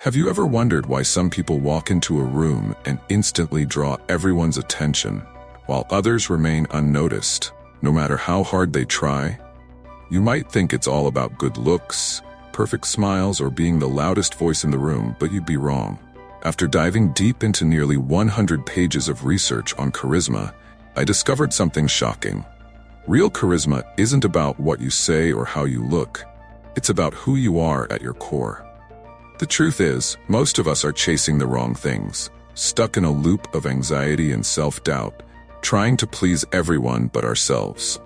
Have you ever wondered why some people walk into a room and instantly draw everyone's attention, while others remain unnoticed, no matter how hard they try? You might think it's all about good looks, perfect smiles, or being the loudest voice in the room, but you'd be wrong. After diving deep into nearly 100 pages of research on charisma, I discovered something shocking. Real charisma isn't about what you say or how you look. It's about who you are at your core. The truth is, most of us are chasing the wrong things, stuck in a loop of anxiety and self-doubt, trying to please everyone but ourselves.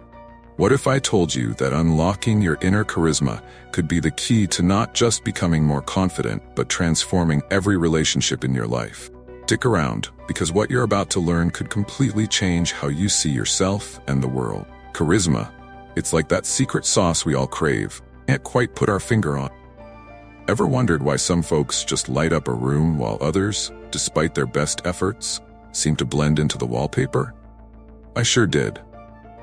What if I told you that unlocking your inner charisma could be the key to not just becoming more confident, but transforming every relationship in your life? Stick around, because what you're about to learn could completely change how you see yourself and the world. Charisma, it's like that secret sauce we all crave, can't quite put our finger on. Ever wondered why some folks just light up a room while others, despite their best efforts, seem to blend into the wallpaper? I sure did.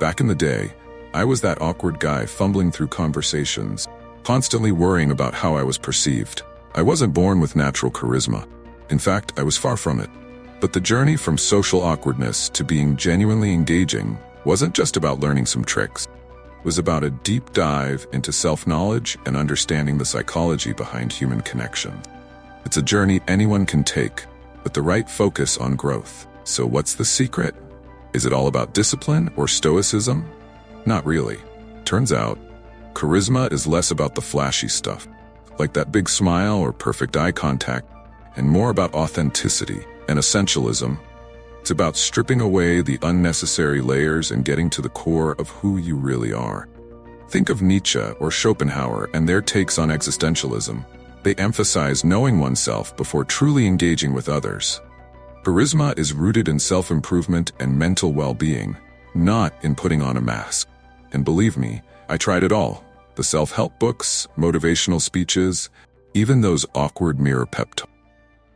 Back in the day, I was that awkward guy fumbling through conversations, constantly worrying about how I was perceived. I wasn't born with natural charisma. In fact, I was far from it. But the journey from social awkwardness to being genuinely engaging wasn't just about learning some tricks. It was about a deep dive into self-knowledge and understanding the psychology behind human connection. It's a journey anyone can take, with the right focus on growth. So what's the secret? Is it all about discipline or stoicism? Not really. Turns out, charisma is less about the flashy stuff, like that big smile or perfect eye contact, and more about authenticity and essentialism. It's about stripping away the unnecessary layers and getting to the core of who you really are. Think of Nietzsche or Schopenhauer and their takes on existentialism. They emphasize knowing oneself before truly engaging with others. Charisma is rooted in self-improvement and mental well-being, not in putting on a mask. And believe me, I tried it all. The self-help books, motivational speeches, even those awkward mirror pep talks.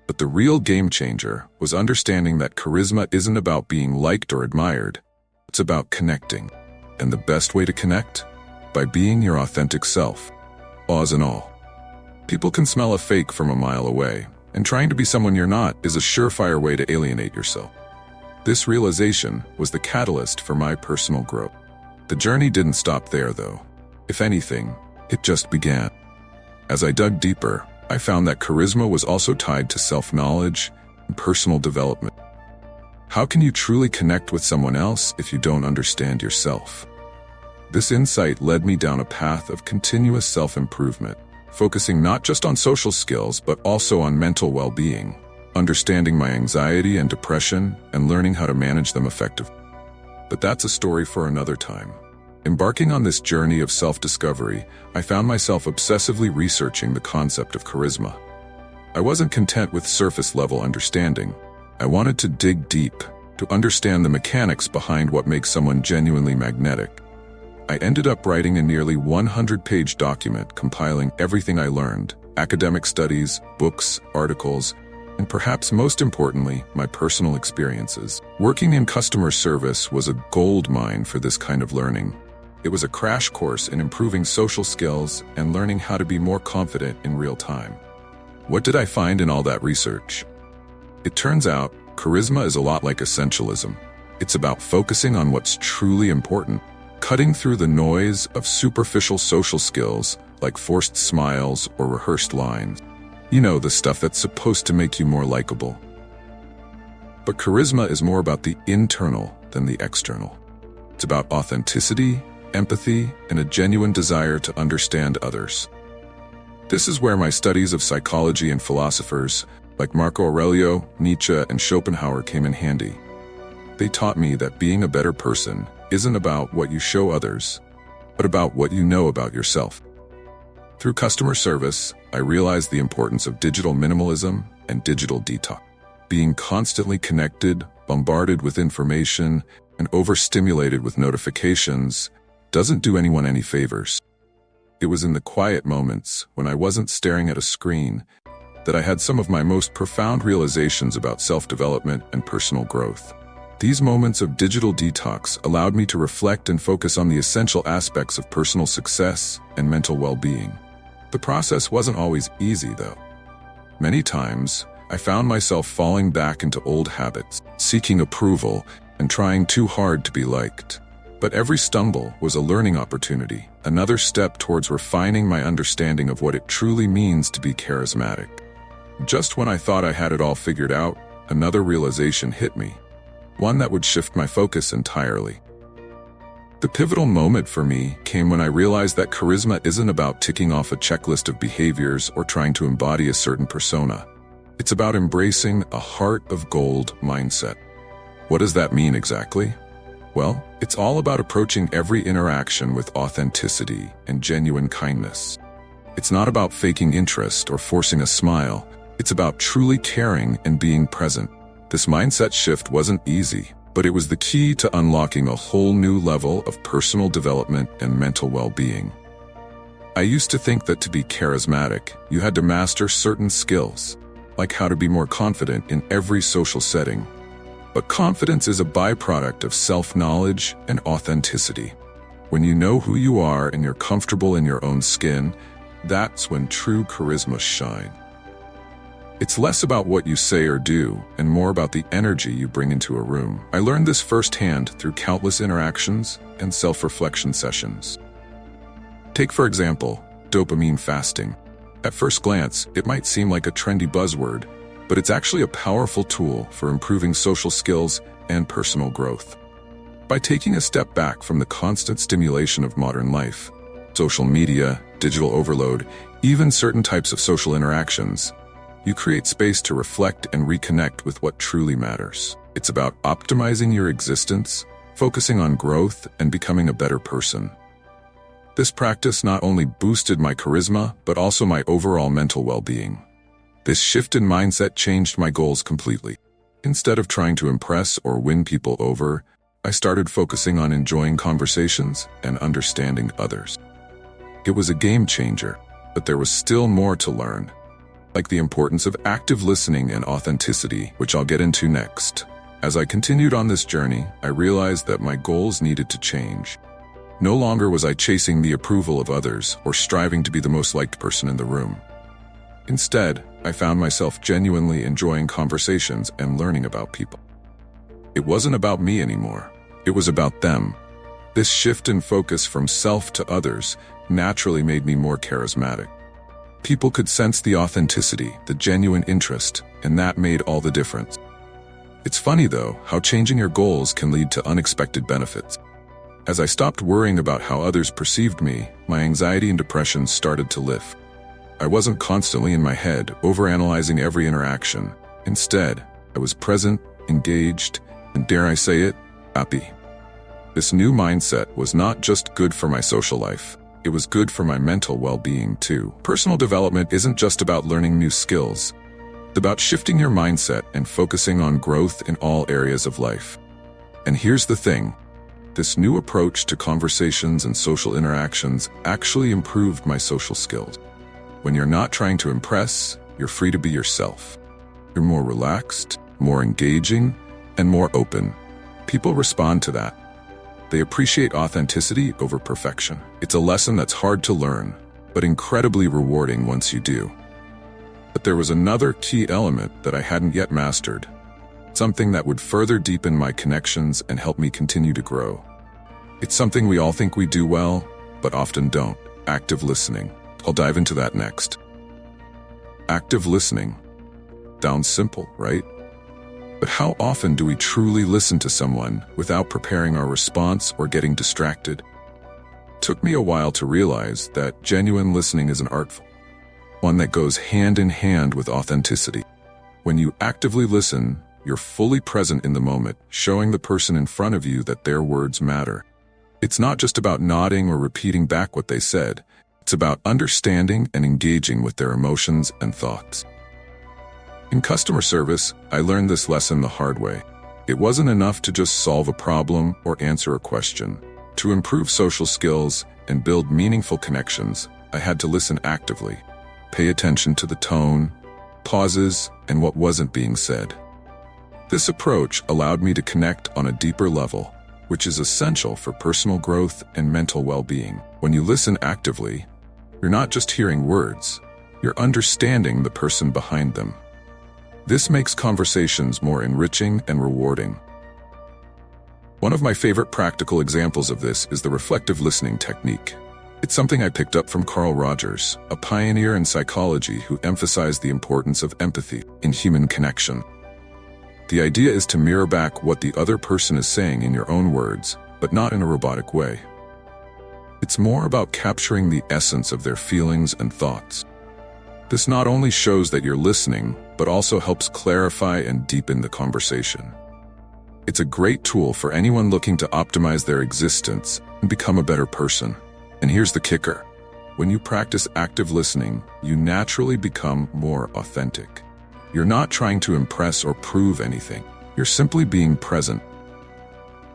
But the real game changer was understanding that charisma isn't about being liked or admired. It's about connecting. And the best way to connect? By being your authentic self. Flaws and all. People can smell a fake from a mile away, and trying to be someone you're not is a surefire way to alienate yourself. This realization was the catalyst for my personal growth. The journey didn't stop there, though. If anything, it just began. As I dug deeper, I found that charisma was also tied to self-knowledge and personal development. How can you truly connect with someone else if you don't understand yourself? This insight led me down a path of continuous self-improvement, focusing not just on social skills but also on mental well-being, understanding my anxiety and depression, and learning how to manage them effectively. But that's a story for another time. Embarking on this journey of self-discovery, I found myself obsessively researching the concept of charisma. I wasn't content with surface-level understanding. I wanted to dig deep, to understand the mechanics behind what makes someone genuinely magnetic. I ended up writing a nearly 100-page document compiling everything I learned: academic studies, books, articles, and perhaps most importantly, my personal experiences. Working in customer service was a goldmine for this kind of learning. It was a crash course in improving social skills and learning how to be more confident in real time. What did I find in all that research? It turns out, charisma is a lot like essentialism. It's about focusing on what's truly important, cutting through the noise of superficial social skills like forced smiles or rehearsed lines. You know, the stuff that's supposed to make you more likable. But charisma is more about the internal than the external. It's about authenticity, empathy, and a genuine desire to understand others. This is where my studies of psychology and philosophers like Marco Aurelio, Nietzsche, and Schopenhauer came in handy. They taught me that being a better person isn't about what you show others, but about what you know about yourself. Through customer service, I realized the importance of digital minimalism and digital detox. Being constantly connected, bombarded with information, and overstimulated with notifications doesn't do anyone any favors. It was in the quiet moments, when I wasn't staring at a screen, that I had some of my most profound realizations about self-development and personal growth. These moments of digital detox allowed me to reflect and focus on the essential aspects of personal success and mental well-being. The process wasn't always easy, though. Many times, I found myself falling back into old habits, seeking approval, and trying too hard to be liked. But every stumble was a learning opportunity, another step towards refining my understanding of what it truly means to be charismatic. Just when I thought I had it all figured out, another realization hit me, one that would shift my focus entirely. The pivotal moment for me came when I realized that charisma isn't about ticking off a checklist of behaviors or trying to embody a certain persona. It's about embracing a heart of gold mindset. What does that mean exactly? Well, it's all about approaching every interaction with authenticity and genuine kindness. It's not about faking interest or forcing a smile. It's about truly caring and being present. This mindset shift wasn't easy, but it was the key to unlocking a whole new level of personal development and mental well-being. I used to think that to be charismatic, you had to master certain skills, like how to be more confident in every social setting. But confidence is a byproduct of self-knowledge and authenticity. When you know who you are and you're comfortable in your own skin, that's when true charisma shines. It's less about what you say or do, and more about the energy you bring into a room. I learned this firsthand through countless interactions and self-reflection sessions. Take, for example, dopamine fasting. At first glance, it might seem like a trendy buzzword, but it's actually a powerful tool for improving social skills and personal growth. By taking a step back from the constant stimulation of modern life, social media, digital overload, even certain types of social interactions, you create space to reflect and reconnect with what truly matters. It's about optimizing your existence, focusing on growth, and becoming a better person. This practice not only boosted my charisma, but also my overall mental well-being. This shift in mindset changed my goals completely. Instead of trying to impress or win people over, I started focusing on enjoying conversations and understanding others. It was a game changer, but there was still more to learn, like the importance of active listening and authenticity, which I'll get into next. As I continued on this journey, I realized that my goals needed to change. No longer was I chasing the approval of others or striving to be the most liked person in the room. Instead, I found myself genuinely enjoying conversations and learning about people. It wasn't about me anymore. It was about them. This shift in focus from self to others naturally made me more charismatic. People could sense the authenticity, the genuine interest, and that made all the difference. It's funny, though, how changing your goals can lead to unexpected benefits. As I stopped worrying about how others perceived me, my anxiety and depression started to lift. I wasn't constantly in my head, overanalyzing every interaction. Instead, I was present, engaged, and dare I say it, happy. This new mindset was not just good for my social life. It was good for my mental well-being too. Personal development isn't just about learning new skills. It's about shifting your mindset and focusing on growth in all areas of life. And here's the thing. This new approach to conversations and social interactions actually improved my social skills. When you're not trying to impress, you're free to be yourself. You're more relaxed, more engaging, and more open. People respond to that. They appreciate authenticity over perfection. It's a lesson that's hard to learn, but incredibly rewarding once you do. But there was another key element that I hadn't yet mastered, something that would further deepen my connections and help me continue to grow. It's something we all think we do well, but often don't: active listening. I'll dive into that next. Active listening. Sounds simple, right? But how often do we truly listen to someone without preparing our response or getting distracted? It took me a while to realize that genuine listening is an art form, one that goes hand in hand with authenticity. When you actively listen, you're fully present in the moment, showing the person in front of you that their words matter. It's not just about nodding or repeating back what they said. It's about understanding and engaging with their emotions and thoughts. In customer service, I learned this lesson the hard way. It wasn't enough to just solve a problem or answer a question. To improve social skills and build meaningful connections, I had to listen actively, pay attention to the tone, pauses, and what wasn't being said. This approach allowed me to connect on a deeper level, which is essential for personal growth and mental well-being. When you listen actively, you're not just hearing words, you're understanding the person behind them. This makes conversations more enriching and rewarding. One of my favorite practical examples of this is the reflective listening technique. It's something I picked up from Carl Rogers, a pioneer in psychology who emphasized the importance of empathy in human connection. The idea is to mirror back what the other person is saying in your own words, but not in a robotic way. It's more about capturing the essence of their feelings and thoughts. This not only shows that you're listening, but also helps clarify and deepen the conversation. It's a great tool for anyone looking to optimize their existence and become a better person. And here's the kicker. When you practice active listening, you naturally become more authentic. You're not trying to impress or prove anything. You're simply being present.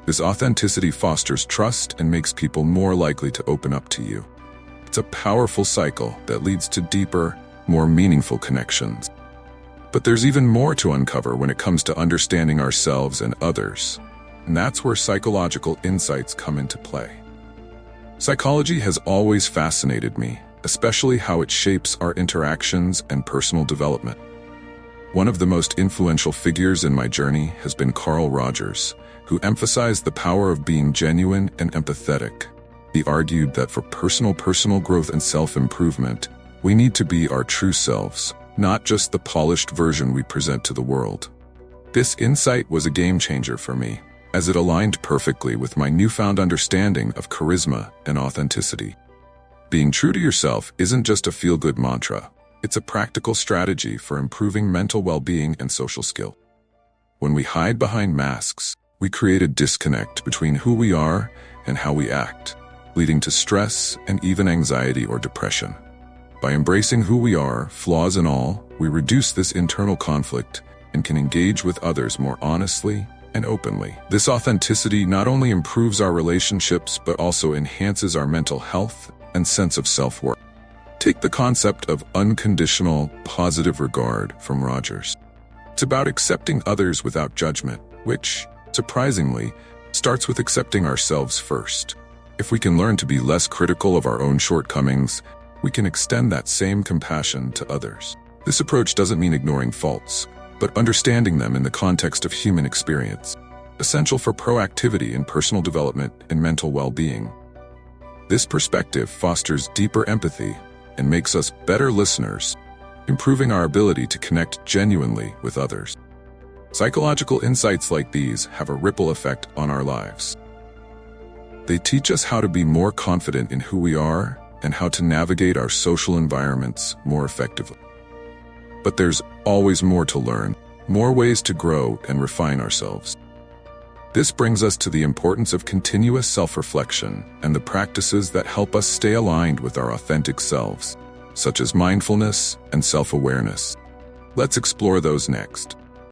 This authenticity fosters trust and makes people more likely to open up to you. It's a powerful cycle that leads to deeper, more meaningful connections. But there's even more to uncover when it comes to understanding ourselves and others. And that's where psychological insights come into play. Psychology has always fascinated me, especially how it shapes our interactions and personal development. One of the most influential figures in my journey has been Carl Rogers, who emphasized the power of being genuine and empathetic. He argued that for personal growth and self-improvement, we need to be our true selves, not just the polished version we present to the world. This insight was a game changer for me, as it aligned perfectly with my newfound understanding of charisma and authenticity. Being true to yourself isn't just a feel-good mantra, it's a practical strategy for improving mental well-being and social skill. When we hide behind masks, we create a disconnect between who we are and how we act, leading to stress and even anxiety or depression. By embracing who we are, flaws and all, we reduce this internal conflict and can engage with others more honestly and openly. This authenticity not only improves our relationships but also enhances our mental health and sense of self-worth. Take the concept of unconditional, positive regard from Rogers. It's about accepting others without judgment, which, surprisingly, starts with accepting ourselves first. If we can learn to be less critical of our own shortcomings, we can extend that same compassion to others. This approach doesn't mean ignoring faults, but understanding them in the context of human experience, essential for proactivity in personal development and mental well-being. This perspective fosters deeper empathy and makes us better listeners, improving our ability to connect genuinely with others. Psychological insights like these have a ripple effect on our lives. They teach us how to be more confident in who we are and how to navigate our social environments more effectively. But there's always more to learn, more ways to grow and refine ourselves. This brings us to the importance of continuous self-reflection and the practices that help us stay aligned with our authentic selves, such as mindfulness and self-awareness. Let's explore those next.